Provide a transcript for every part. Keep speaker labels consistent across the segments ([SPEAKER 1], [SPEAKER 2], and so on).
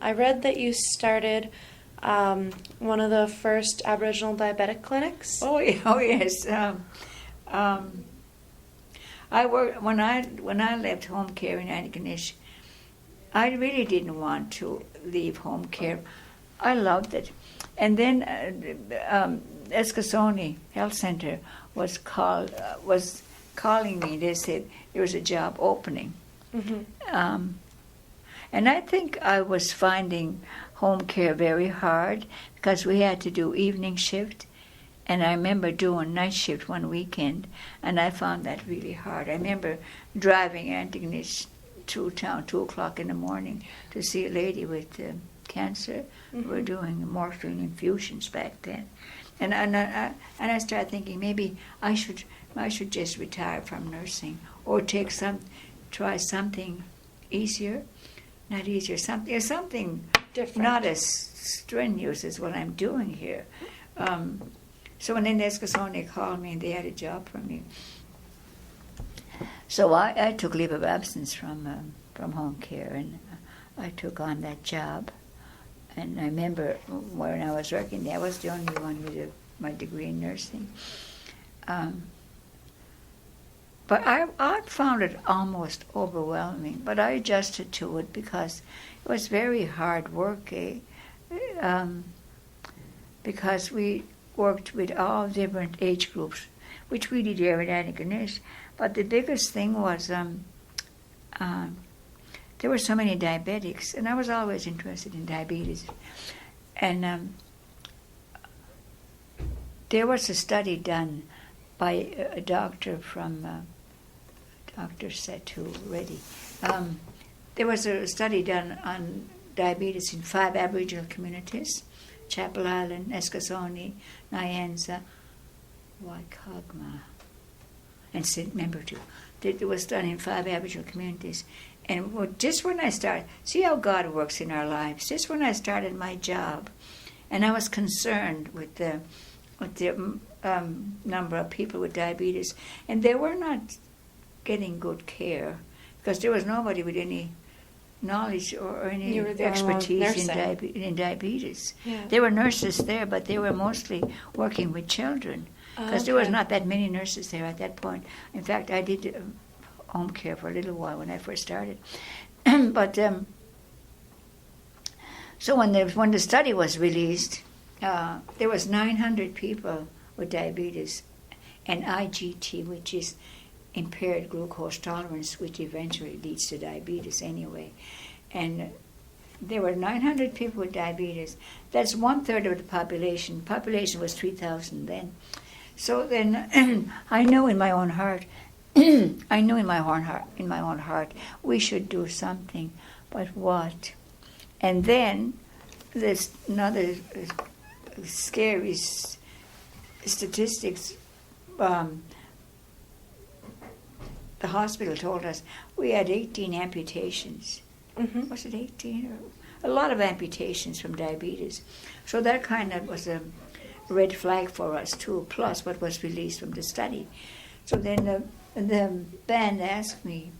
[SPEAKER 1] I read that you started one of the first Aboriginal diabetic clinics.
[SPEAKER 2] Oh, oh yes. I worked when I left home care in Antigonish. I really didn't want to leave home care. I loved it, and then Eskasoni Health Center was calling me. They said there was a job opening, and I think I was finding home care very hard because we had to do evening shift. And I remember doing night shift one weekend, and I found that really hard. I remember driving Antigonish to town 2 o'clock in the morning to see a lady with cancer. We were doing morphine infusions back then, and I started thinking maybe I should just retire from nursing or try something easier, not easier, something
[SPEAKER 1] Different.
[SPEAKER 2] not as strenuous as what I'm doing here. So when then Eskasoni called me and they had a job for me. So I took leave of absence from home care, and I took on that job. And I remember when I was working there, I was the only one with my degree in nursing. But I found it almost overwhelming, but I adjusted to it because it was very hard work, because we worked with all different age groups, which we did here at Antigonish. But the biggest thing was there were so many diabetics, and I was always interested in diabetes. And there was a study done by a doctor from Dr. Setu Reddy. There was a study done on diabetes in 5 Aboriginal communities: Chapel Island, Eskasoni, Nyanza, Waikagma, and St. Membertou. It was done in 5 Aboriginal communities. And just when I started, see how God works in our lives, just when I started my job, and I was concerned with the number of people with diabetes, and they were not getting good care because there was nobody with any knowledge or any expertise in diabetes.
[SPEAKER 1] Yeah.
[SPEAKER 2] There were nurses there, but they were mostly working with children because there was not that many nurses there at that point. In fact, I did home care for a little while when I first started. But so when the study was released, there was 900 people with diabetes and IGT, which is impaired glucose tolerance, which eventually leads to diabetes anyway. And there were 900 people with diabetes. That's 1/3 of the population. Population was 3,000 then. So then I knew in my own heart, we should do something, but what? And then there's another scary statistics. The hospital told us we had 18 amputations. Was it 18? A lot of amputations from diabetes. So that kind of was a red flag for us too, plus what was released from the study. So then the band asked me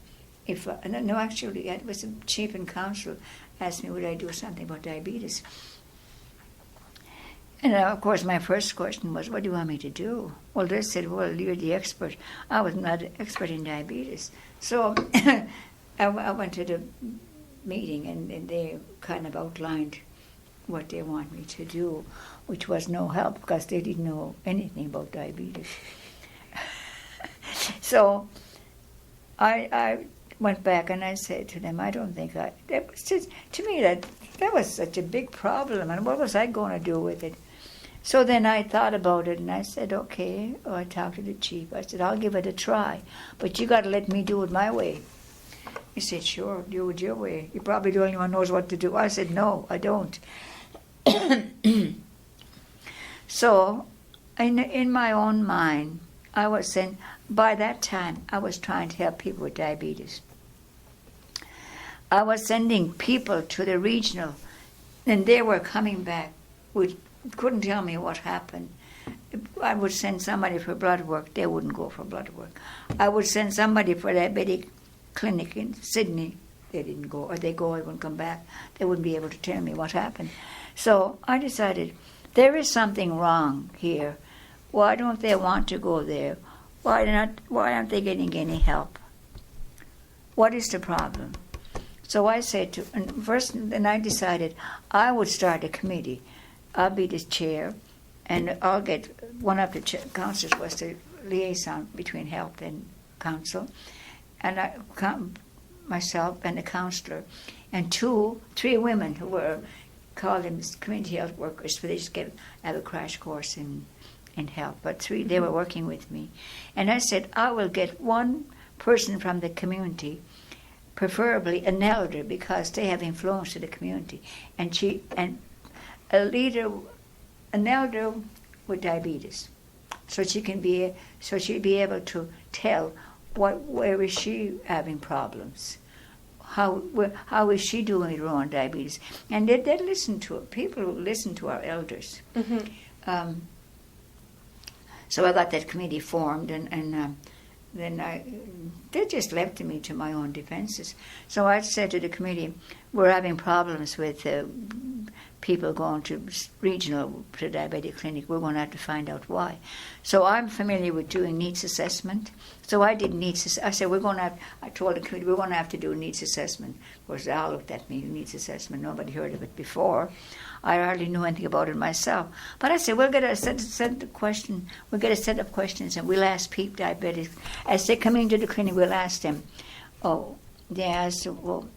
[SPEAKER 2] if, no, actually, it was the chief and council asked me would I do something about diabetes. And of course, my first question was, what do you want me to do? Well, they said, well, you're the expert. I was not an expert in diabetes. So I went to the meeting, and they kind of outlined what they want me to do, which was no help because they didn't know anything about diabetes. So I went back and I said to them, I don't think that was just, to me, that was such a big problem, and what was I going to do with it? So then I thought about it, and I said, okay. I talked to the chief. I said, I'll give it a try, but you got to let me do it my way. He said, sure, do it your way. You're probably the only one who knows what to do. I said, no, I don't. So in my own mind, I was saying, by that time, I was trying to help people with diabetes. I was sending people to the regional, and they were coming back couldn't tell me what happened. I would send somebody for blood work, they wouldn't go for blood work. I would send somebody for a diabetic clinic in Sydney, they didn't go, or they go and wouldn't come back. They wouldn't be able to tell me what happened. So I decided there is something wrong here. Why don't they want to go there? Why aren't they getting any help? What is the problem? So I said then I decided I would start a committee. I'll be the chair, and I'll get one of the counselors was the liaison between health and council, and myself and a counselor, and 3 women who were called them community health workers, but they just have a crash course in health. But 3, they were working with me, and I said I will get one person from the community, preferably an elder, because they have influence to the community, and a leader, an elder with diabetes, so she'd be able to tell where is she having problems, how is she doing with her own diabetes, and they'd listen to it. People who listen to our elders. Mm-hmm. So I got that committee formed, and then they just left me to my own defenses. So I said to the committee, we're having problems with people going to regional to diabetic clinic. We're going to have to find out why. So I'm familiar with doing needs assessment. So I did needs. I said I told the committee we're going to have to do a needs assessment. Of course, they all looked at me. Needs assessment. Nobody heard of it before. I hardly knew anything about it myself. But I said we'll get a set of questions. We'll get a set of questions, and we'll ask people diabetics as they come into the clinic. We'll ask them. Oh, they asked, well,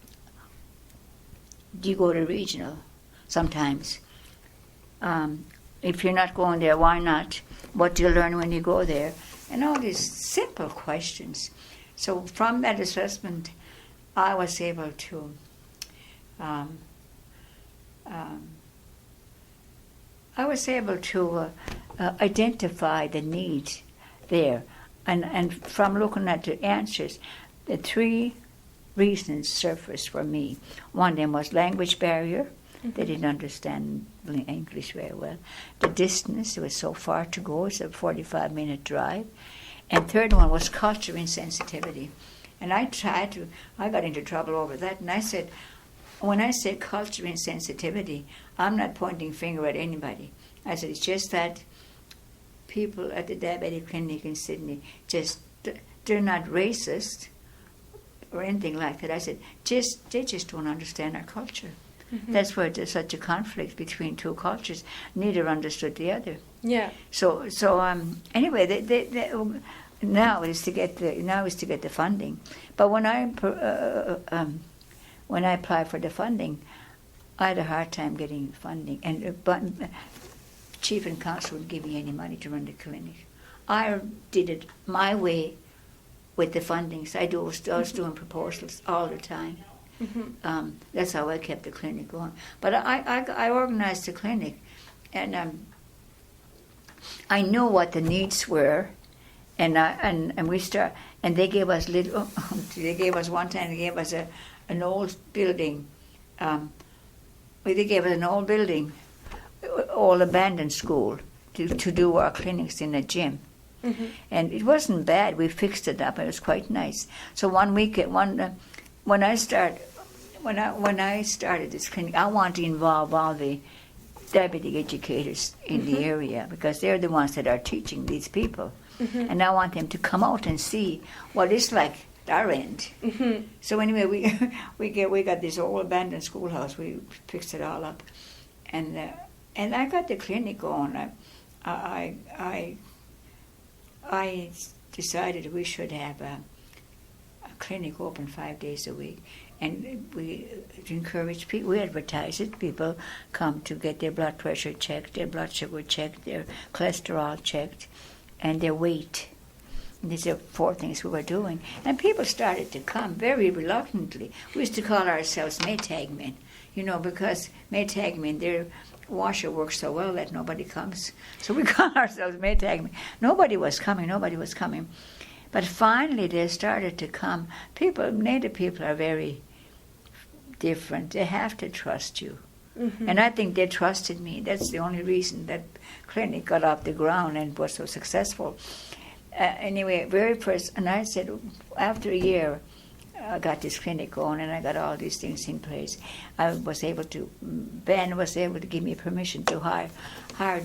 [SPEAKER 2] do you go to regional? Sometimes. If you're not going there, why not? What do you learn when you go there? And all these simple questions. So from that assessment, I was able to identify the need there. And from looking at the answers, the 3 reasons surfaced for me. One of them was language barrier. Mm-hmm. They didn't understand English very well. The distance, it was so far to go. It's a 45-minute drive. And third one was culture insensitivity. And I got into trouble over that. And I said, when I say culture insensitivity, I'm not pointing finger at anybody. I said, it's just that people at the diabetic clinic in Sydney, they're not racist or anything like that. I said, they just don't understand our culture. Mm-hmm. That's why there's such a conflict between 2 cultures. Neither understood the other. Yeah. So anyway, they now is to get the funding. But when I applied for the funding, I had a hard time getting funding, but chief and council wouldn't give me any money to run the clinic. I did it my way with the fundings. I was doing proposals all the time. Mm-hmm. That's how I kept the clinic going. But I organized the clinic, and I knew what the needs were, and we start. And they gave us they gave us one time. They gave us an old building. They gave us an old building, all abandoned school, to do our clinics in a gym. Mm-hmm. And it wasn't bad. We fixed it up. It was quite nice. So one weekend, when I started this clinic, I wanted to involve all the diabetic educators in the area, because they're the ones that are teaching these people. Mm-hmm. And I want them to come out and see what it's like at our end. Mm-hmm. So anyway, we got this old abandoned schoolhouse. We fixed it all up, and I got the clinic going. I decided we should have a clinic open 5 days a week, and we encourage people. We advertise it. People come to get their blood pressure checked, their blood sugar checked, their cholesterol checked, and their weight. And these are 4 things we were doing. And people started to come very reluctantly. We used to call ourselves Maytag men, because Maytag men, their washer works so well that nobody comes. So we call ourselves Maytag men. Nobody was coming. But finally they started to come. Native people are very different. They have to trust you. Mm-hmm. And I think they trusted me. That's the only reason that clinic got off the ground and was so successful. Anyway, very first, and I said, after a year, I got this clinic going and I got all these things in place, Ben was able to give me permission to hire a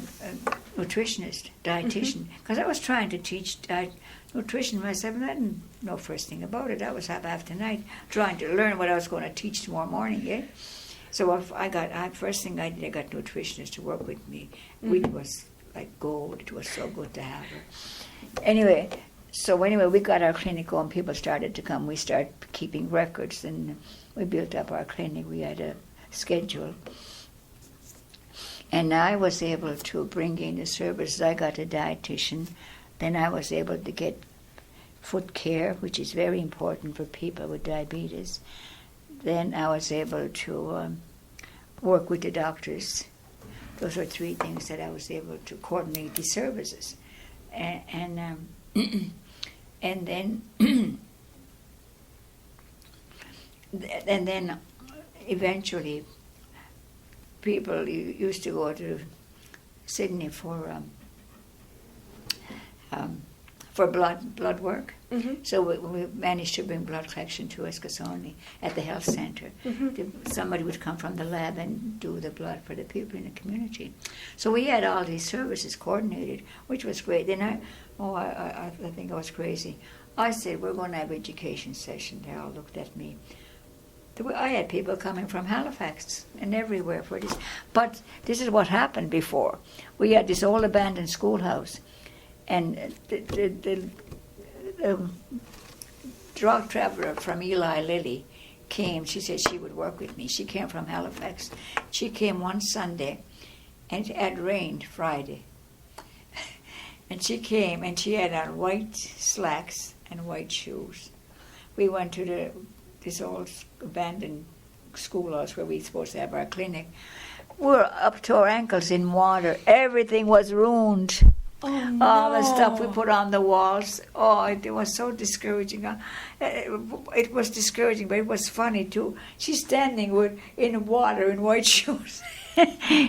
[SPEAKER 2] nutritionist, dietitian, because I was trying to teach nutrition myself, and I didn't know first thing about it. I was up after night trying to learn what I was going to teach tomorrow morning, eh? So first thing I did, I got a nutritionist to work with me. It was like gold. It was so good to have her. Anyway, we got our clinic going. People started to come. We started keeping records, and we built up our clinic. We had a schedule. And I was able to bring in the services. I got a dietitian. Then I was able to get foot care, which is very important for people with diabetes. Then I was able to work with the doctors. Those are three things that I was able to coordinate the services. And then eventually people used to go to Sydney for blood work. So we managed to bring blood collection to Eskasoni at the health center. Somebody would come from the lab and do the blood for the people in the community. So we had all these services coordinated, which was great. Then I think I was crazy. I said, we're going to have education session. They all looked at me. I had people coming from Halifax and everywhere for this. But this is what happened before. We had this old abandoned schoolhouse, and the drug traveler from Eli Lilly came. She said she would work with me. She came from Halifax. She came one Sunday, and it had rained Friday. And she came, and she had on white slacks and white shoes. We went to this old abandoned schoolhouse where we were supposed to have our clinic. We were up to our ankles in water. Everything was ruined.
[SPEAKER 1] Oh, no.
[SPEAKER 2] All the stuff we put on the walls. Oh, it was so discouraging. It was discouraging, but it was funny too. She's standing in water in white shoes.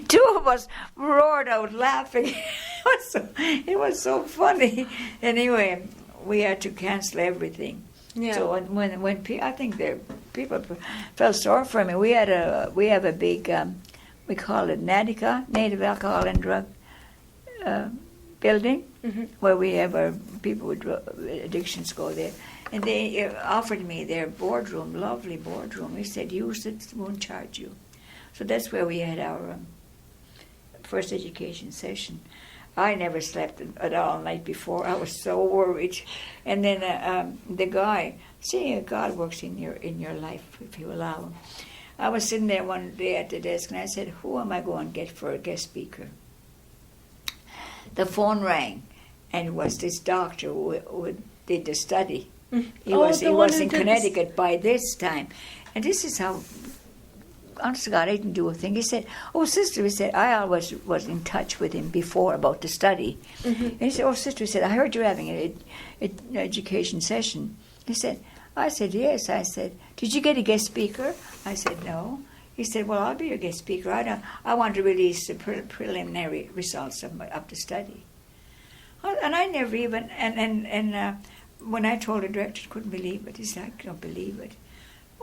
[SPEAKER 2] Two of us roared out laughing. It was so funny. Anyway, we had to cancel everything.
[SPEAKER 1] Yeah.
[SPEAKER 2] So when I think people felt sorry for me. We have a big we call it NADICA, Native Alcohol and Drug building, where we have our people with addictions go there. And they offered me their boardroom, lovely boardroom. They said, use it, won't charge you. So that's where we had our first education session. I never slept at all night before. I was so worried. And then the guy, see, God works in your life if you allow him. I was sitting there one day at the desk, and I said, who am I going to get for a guest speaker? The phone rang, and it was this doctor who did the study. He was in Connecticut by this time. And this is how, honest to God, I didn't do a thing. He said, oh, sister, he said, I always was in touch with him before about the study. And he said, oh, sister, he said, I heard you're having an education session. I said, yes. I said, did you get a guest speaker? I said, no. He said, well, I'll be your guest speaker. I want to release the preliminary results of the study. And I never even, and when I told the director, I couldn't believe it. He said, I can't believe it.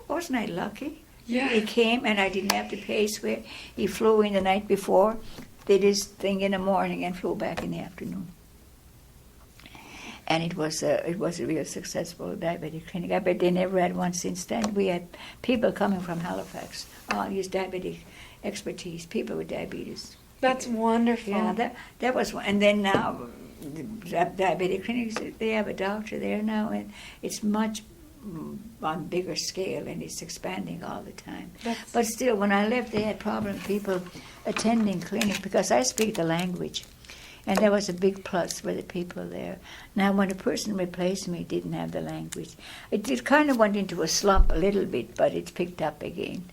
[SPEAKER 2] Wasn't I lucky?
[SPEAKER 1] Yeah.
[SPEAKER 2] He came, and I didn't have to pay his way. He flew in the night before, did his thing in the morning, and flew back in the afternoon. And it was a real successful diabetic clinic. I bet they never had one since then. We had people coming from Halifax, all these diabetic expertise, people with diabetes.
[SPEAKER 1] That's wonderful.
[SPEAKER 2] Yeah, that was one. And then now, the diabetic clinics, they have a doctor there now, and it's much on bigger scale, and it's expanding all the time. But still, when I left, they had people attending clinic because I speak the language. And that was a big plus for the people there. Now, when a person replaced me, didn't have the language. It kind of went into a slump a little bit, but it's picked up again.